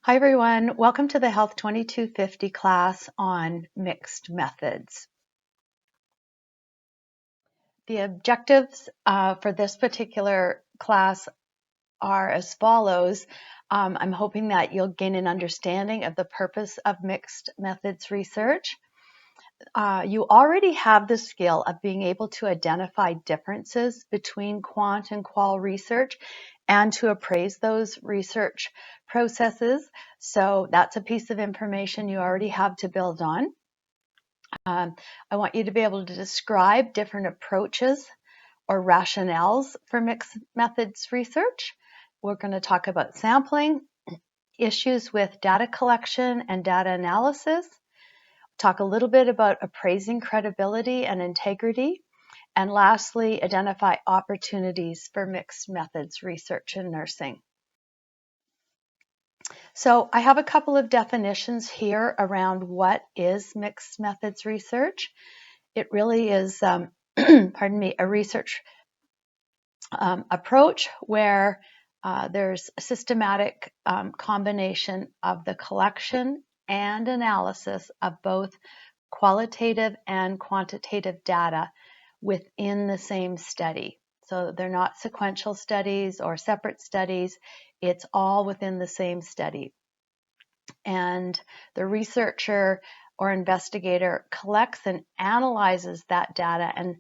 Hi everyone, welcome to the Health 2250 class on mixed methods. The objectives for this particular class are as follows. I'm hoping that you'll gain an understanding of the purpose of mixed methods research. You already have the skill of being able to identify differences between quant and qual research and to appraise those research processes. So that's a piece of information you already have to build on. I want you to be able to describe different approaches or rationales for mixed methods research. We're going to talk about sampling, issues with data collection and data analysis, talk a little bit about appraising credibility and integrity, and lastly, identify opportunities for mixed methods research in nursing. So I have a couple of definitions here around what is mixed methods research. It really is, pardon me, a research approach where there's a systematic combination of the collection and analysis of both qualitative and quantitative data within the same study. So they're not sequential studies or separate studies. It's all within the same study. And the researcher or investigator collects and analyzes that data, and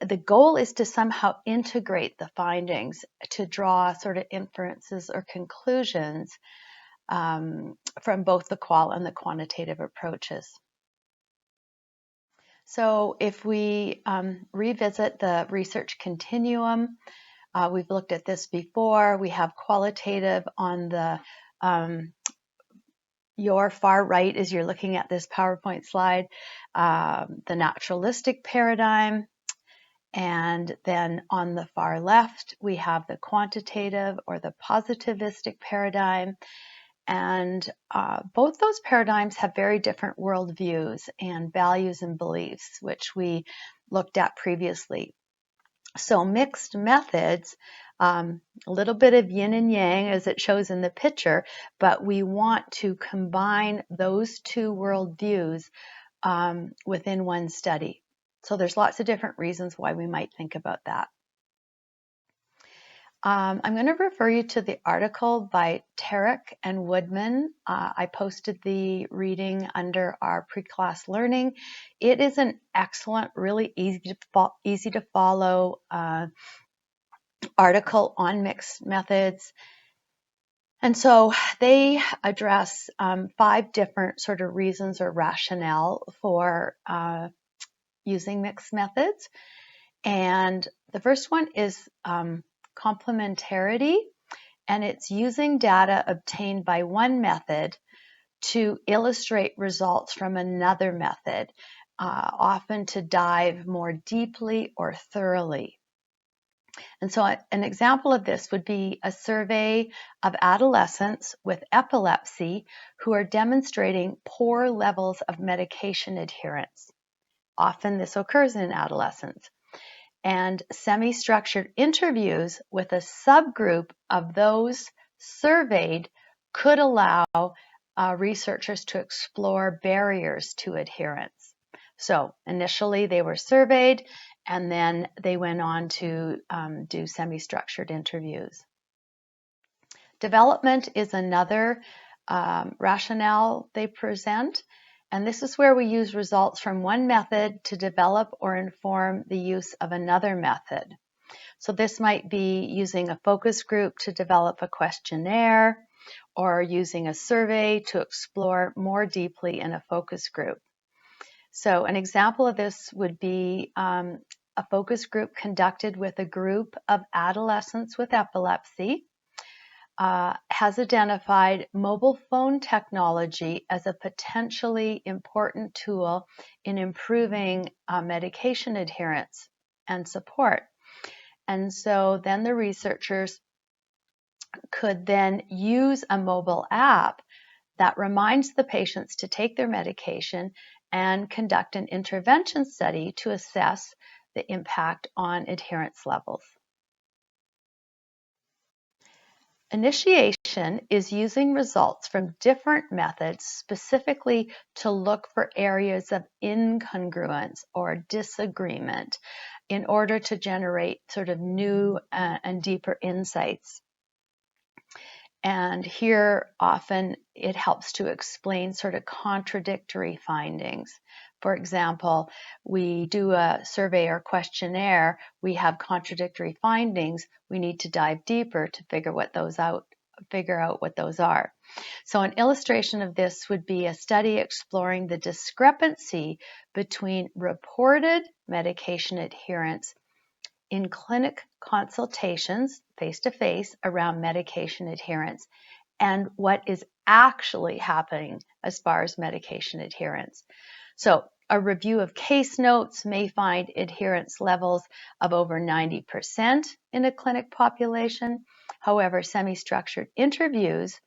the goal is to somehow integrate the findings to draw sort of inferences or conclusions from both the qual and the quantitative approaches. So if we revisit the research continuum, we've looked at this before. We have qualitative on the your far right as you're looking at this PowerPoint slide, the naturalistic paradigm. And then on the far left, we have the quantitative or the positivistic paradigm. And both those paradigms have very different worldviews and values and beliefs, which we looked at previously. So mixed methods, a little bit of yin and yang as it shows in the picture, but we want to combine those two worldviews within one study. So there's lots of different reasons why we might think about that. I'm going to refer you to the article by Tarek and Woodman. I posted the reading under our pre-class learning. It is an excellent, really easy to follow article on mixed methods. And so they address 5 different sort of reasons or rationale for using mixed methods. And the first one is complementarity, and it's using data obtained by one method to illustrate results from another method, often to dive more deeply or thoroughly. And so an example of this would be a survey of adolescents with epilepsy who are demonstrating poor levels of medication adherence. Often this occurs in adolescents. And semi-structured interviews with a subgroup of those surveyed could allow researchers to explore barriers to adherence. So initially they were surveyed, and then they went on to do semi-structured interviews. Development is another rationale they present. And this is where we use results from one method to develop or inform the use of another method. So this might be using a focus group to develop a questionnaire, or using a survey to explore more deeply in a focus group. So an example of this would be a focus group conducted with a group of adolescents with epilepsy. Has identified mobile phone technology as a potentially important tool in improving medication adherence and support. And so then the researchers could then use a mobile app that reminds the patients to take their medication and conduct an intervention study to assess the impact on adherence levels. Initiation is using results from different methods specifically to look for areas of incongruence or disagreement in order to generate sort of new and deeper insights. And here often it helps to explain sort of contradictory findings. For example, we do a survey or questionnaire, we have contradictory findings, we need to dive deeper to figure out what those are. So an illustration of this would be a study exploring the discrepancy between reported medication adherence in clinic consultations face-to-face around medication adherence and what is actually happening as far as medication adherence. So a review of case notes may find adherence levels of over 90% in a clinic population. However, semi-structured interviews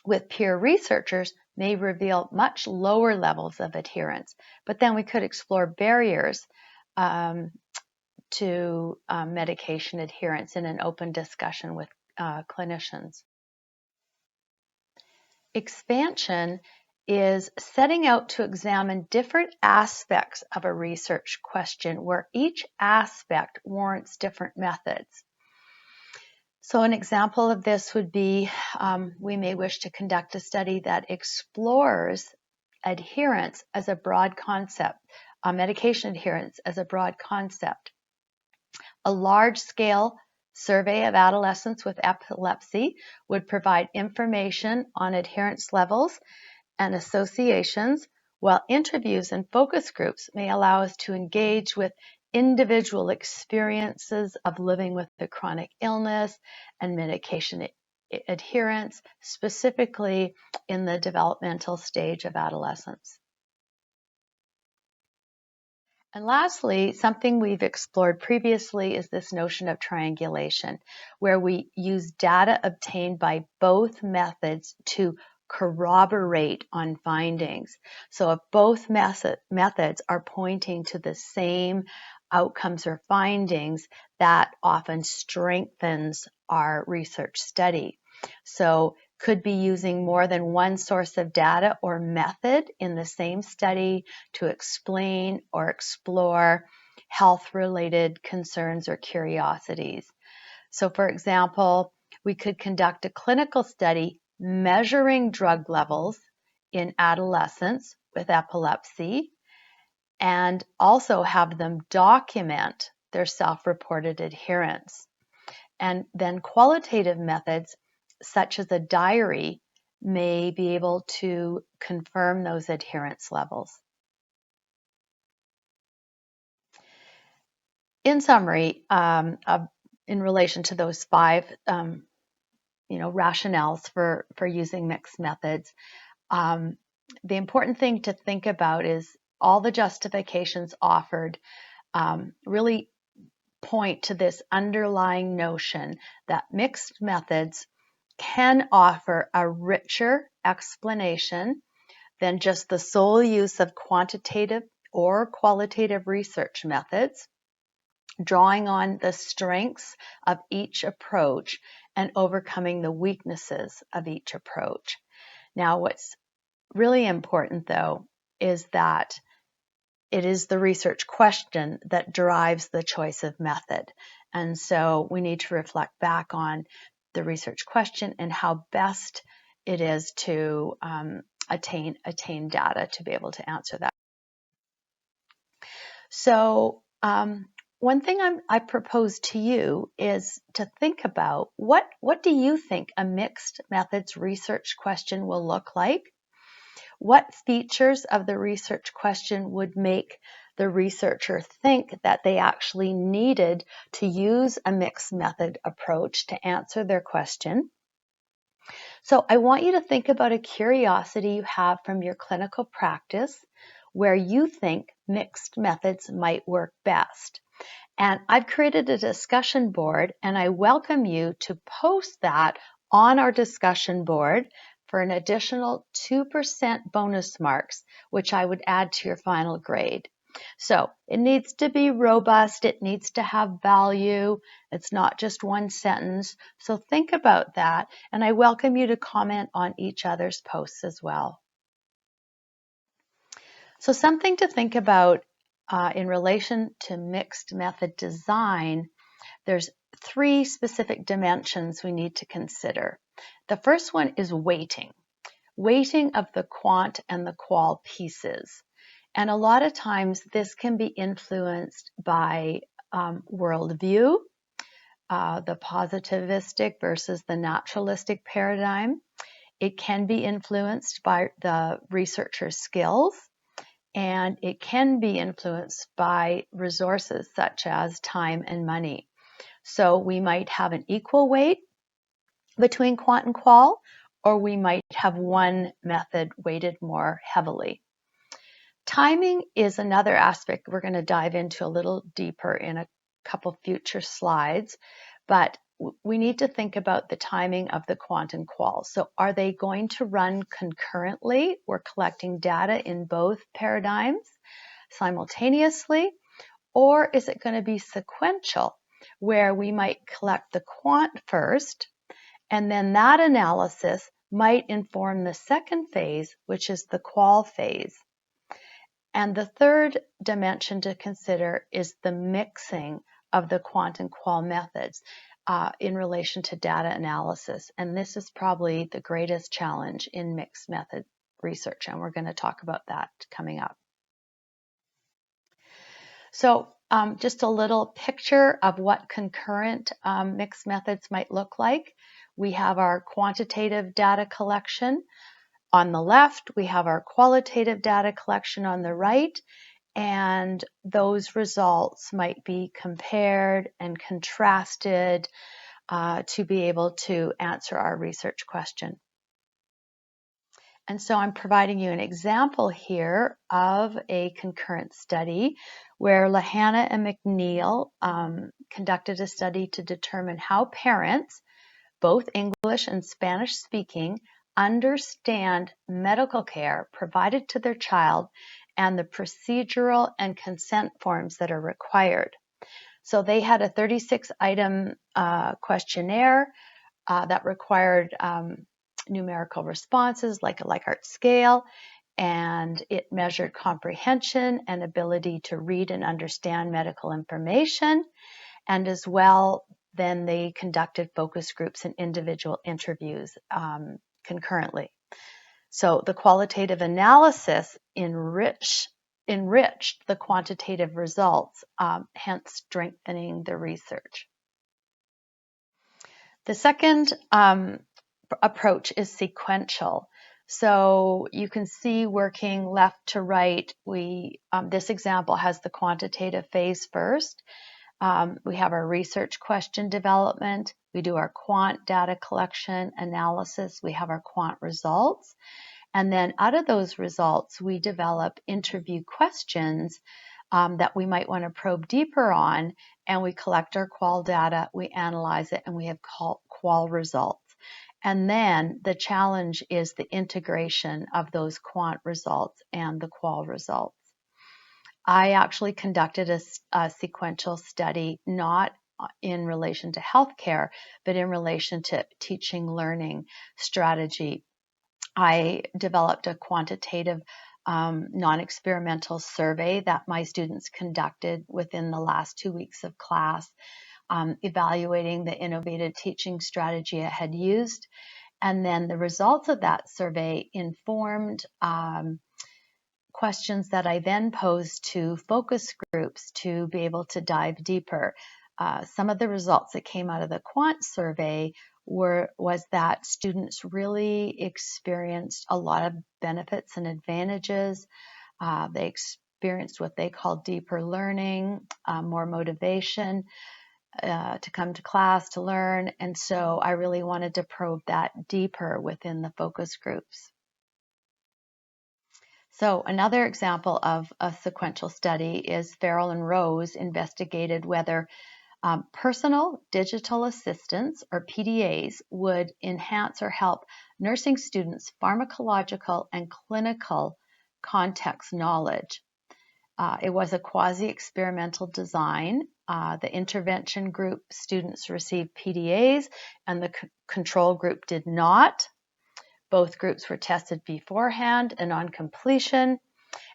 with peer researchers may reveal much lower levels of adherence. But then we could explore barriers to medication adherence in an open discussion with clinicians. Expansion is setting out to examine different aspects of a research question where each aspect warrants different methods. So an example of this would be we may wish to conduct a study that explores adherence as a broad concept, medication adherence as a broad concept. A large-scale survey of adolescents with epilepsy would provide information on adherence levels and associations, while interviews and focus groups may allow us to engage with individual experiences of living with a chronic illness and medication adherence, specifically in the developmental stage of adolescence. And lastly, something we've explored previously is this notion of triangulation, where we use data obtained by both methods to corroborate on findings. So if both methods are pointing to the same outcomes or findings, that often strengthens our research study. So could be using more than one source of data or method in the same study to explain or explore health-related concerns or curiosities. So for example, we could conduct a clinical study measuring drug levels in adolescents with epilepsy and also have them document their self-reported adherence. And then qualitative methods such as a diary may be able to confirm those adherence levels. In summary, in relation to those five rationales for using mixed methods, the important thing to think about is all the justifications offered really point to this underlying notion that mixed methods can offer a richer explanation than just the sole use of quantitative or qualitative research methods, drawing on the strengths of each approach and overcoming the weaknesses of each approach. Now, what's really important, though, is that it is the research question that drives the choice of method. And so we need to reflect back on the research question and how best it is to attain data to be able to answer that. So one thing I propose to you is to think about what do you think a mixed methods research question will look like? What features of the research question would make the researcher think that they actually needed to use a mixed method approach to answer their question? So I want you to think about a curiosity you have from your clinical practice where you think mixed methods might work best. And I've created a discussion board, and I welcome you to post that on our discussion board for an additional 2% bonus marks, which I would add to your final grade. So it needs to be robust. It needs to have value. It's not just one sentence. So think about that. And I welcome you to comment on each other's posts as well. So something to think about in relation to mixed method design, there's 3 specific dimensions we need to consider. The first one is weighting of the quant and the qual pieces. And a lot of times this can be influenced by worldview, the positivistic versus the naturalistic paradigm. It can be influenced by the researcher's skills, and it can be influenced by resources such as time and money. So we might have an equal weight between quant and qual, or we might have one method weighted more heavily. Timing is another aspect we're going to dive into a little deeper in a couple future slides, but we need to think about the timing of the quant and qual. So are they going to run concurrently? We're collecting data in both paradigms simultaneously, or is it going to be sequential, where we might collect the quant first, and then that analysis might inform the second phase, which is the qual phase. And the third dimension to consider is the mixing of the quant and qual methods in relation to data analysis. And this is probably the greatest challenge in mixed method research, and we're going to talk about that coming up. So just a little picture of what concurrent mixed methods might look like. We have our quantitative data collection on the left. We have our qualitative data collection on the right. And those results might be compared and contrasted to be able to answer our research question. And so I'm providing you an example here of a concurrent study where Lahana and McNeil conducted a study to determine how parents, both English and Spanish speaking, understand medical care provided to their child and the procedural and consent forms that are required. So they had a 36-item questionnaire that required numerical responses like a Likert scale, and it measured comprehension and ability to read and understand medical information. And as well, then they conducted focus groups and individual interviews concurrently. So the qualitative analysis enriched the quantitative results, hence strengthening the research. The second approach is sequential. So you can see working left to right, this example has the quantitative phase first. We have our research question development. We do our quant data collection analysis. We have our quant results. And then out of those results, we develop interview questions that we might want to probe deeper on. And we collect our qual data, we analyze it, and we have qual results. And then the challenge is the integration of those quant results and the qual results. I actually conducted a sequential study, not in relation to healthcare, but in relation to teaching learning strategy. I developed a quantitative non-experimental survey that my students conducted within the last 2 weeks of class, evaluating the innovative teaching strategy I had used. And then the results of that survey informed questions that I then posed to focus groups to be able to dive deeper. Some of the results that came out of the quant survey was that students really experienced a lot of benefits and advantages. They experienced what they call deeper learning, more motivation to come to class to learn. And so I really wanted to probe that deeper within the focus groups. So another example of a sequential study is Farrell and Rose investigated whether personal digital assistants, or PDAs, would enhance or help nursing students' pharmacological and clinical context knowledge. It was a quasi-experimental design. The intervention group students received PDAs and the control group did not. Both groups were tested beforehand and on completion.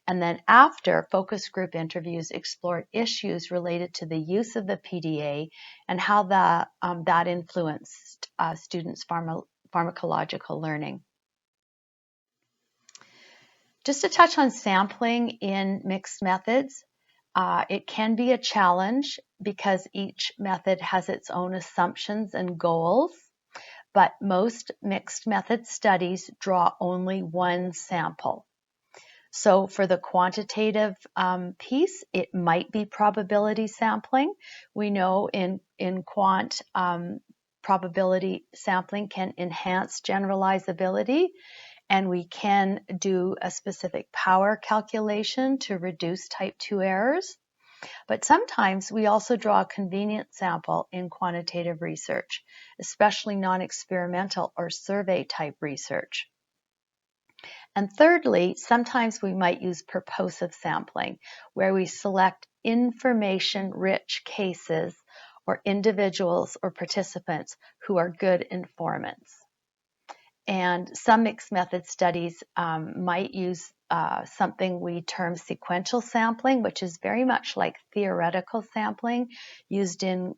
And then after, focus group interviews explored issues related to the use of the PDA and how that influenced students' pharmacological learning. Just to touch on sampling in mixed methods, it can be a challenge because each method has its own assumptions and goals, but most mixed method studies draw only one sample. So for the quantitative piece, it might be probability sampling. We know in quant, probability sampling can enhance generalizability, and we can do a specific power calculation to reduce type 2 errors. But sometimes we also draw a convenient sample in quantitative research, especially non-experimental or survey type research. And thirdly, sometimes we might use purposive sampling, where we select information-rich cases or individuals or participants who are good informants. And some mixed method studies might use something we term sequential sampling, which is very much like theoretical sampling used in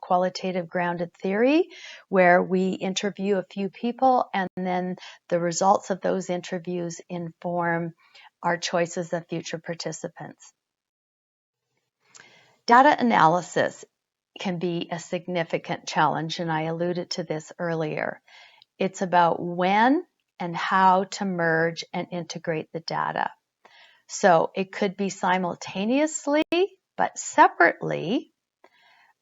qualitative grounded theory, where we interview a few people and then the results of those interviews inform our choices of future participants. Data analysis can be a significant challenge, and I alluded to this earlier. It's about when and how to merge and integrate the data. So it could be simultaneously, but separately,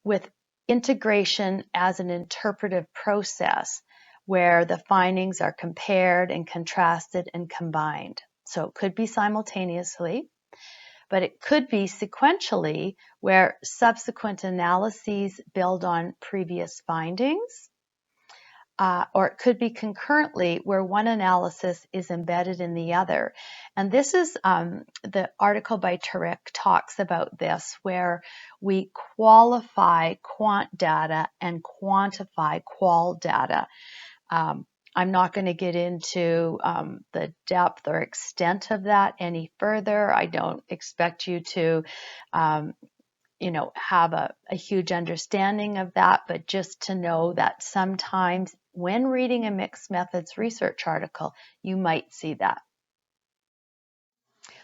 with integration as an interpretive process where the findings are compared and contrasted and combined. So it could be simultaneously, but it could be sequentially where subsequent analyses build on previous findings. Or it could be concurrently where one analysis is embedded in the other. And this is the article by Tarek talks about this, where we qualify quant data and quantify qual data. I'm not going to get into the depth or extent of that any further. I don't expect you to have a huge understanding of that, but just to know that sometimes when reading a mixed methods research article, you might see that.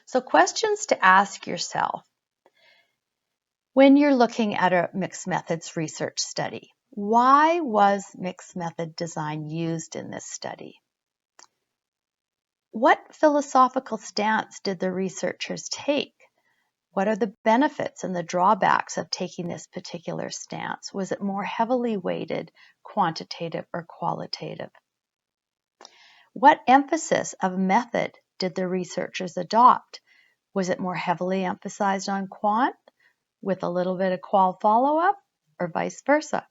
So questions to ask yourself when you're looking at a mixed methods research study. Why was mixed method design used in this study? What philosophical stance did the researchers take? What are the benefits and the drawbacks of taking this particular stance? Was it more heavily weighted, quantitative or qualitative? What emphasis of method did the researchers adopt? Was it more heavily emphasized on quant with a little bit of qual follow-up, or vice versa?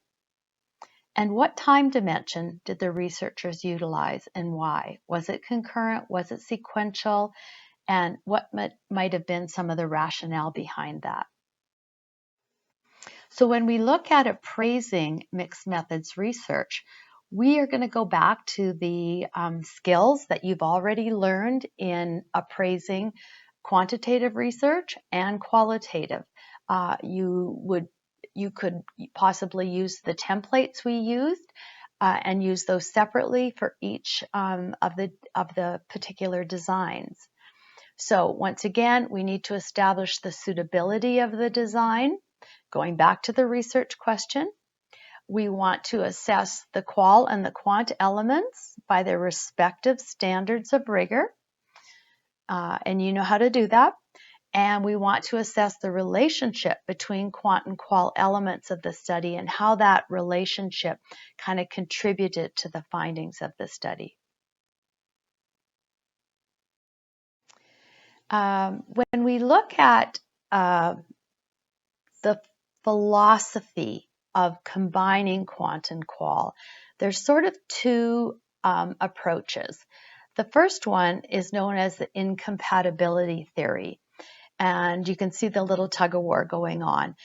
And what time dimension did the researchers utilize and why? Was it concurrent? Was it sequential? And what might have been some of the rationale behind that. So when we look at appraising mixed methods research, we are going to go back to the skills that you've already learned in appraising quantitative research and qualitative. You could possibly use the templates we used and use those separately for each of the particular designs. So once again, we need to establish the suitability of the design. Going back to the research question, we want to assess the qual and the quant elements by their respective standards of rigor. And you know how to do that. And we want to assess the relationship between quant and qual elements of the study and how that relationship kind of contributed to the findings of the study. When we look at the philosophy of combining quant and qual, there's sort of two approaches. The first one is known as the incompatibility theory. and you can see the little tug of war going on.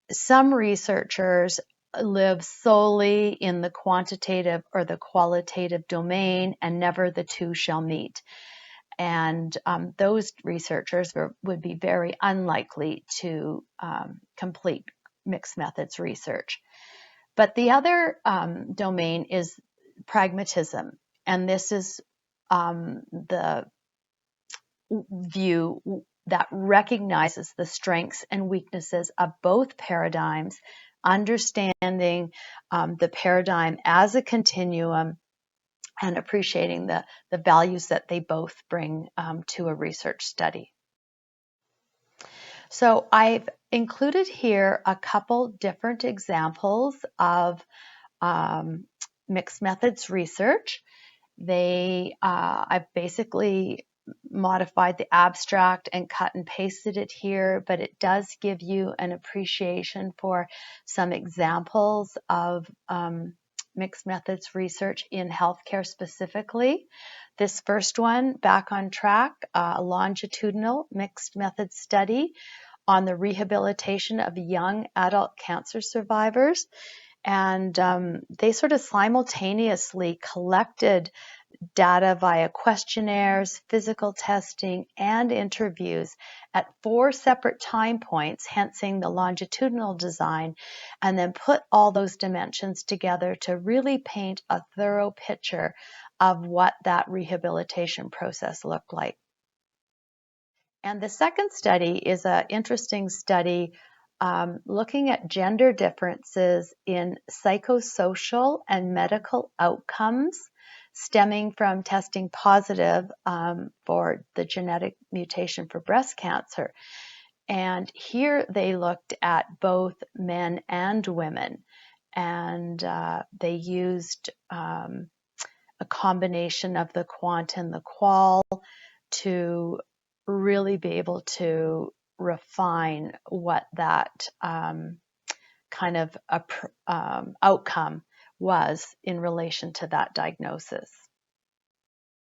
Some researchers live solely in the quantitative or the qualitative domain, and never the two shall meet. And those researchers would be very unlikely to complete mixed methods research. But the other domain is pragmatism, and this is the view that recognizes the strengths and weaknesses of both paradigms, understanding the paradigm as a continuum, and appreciating the values that they both bring to a research study. So I've included here a couple different examples of mixed methods research. I've basically modified the abstract and cut and pasted it here, but it does give you an appreciation for some examples of mixed methods research in healthcare specifically. This first one, Back on Track, a longitudinal mixed methods study on the rehabilitation of young adult cancer survivors. And they sort of simultaneously collected data via questionnaires, physical testing, and interviews at 4 separate time points, hensing the longitudinal design, and then put all those dimensions together to really paint a thorough picture of what that rehabilitation process looked like. And the second study is an interesting study looking at gender differences in psychosocial and medical outcomes stemming from testing positive for the genetic mutation for breast cancer. And here they looked at both men and women, and they used a combination of the quant and the qual to really be able to refine what that kind of outcome was in relation to that diagnosis.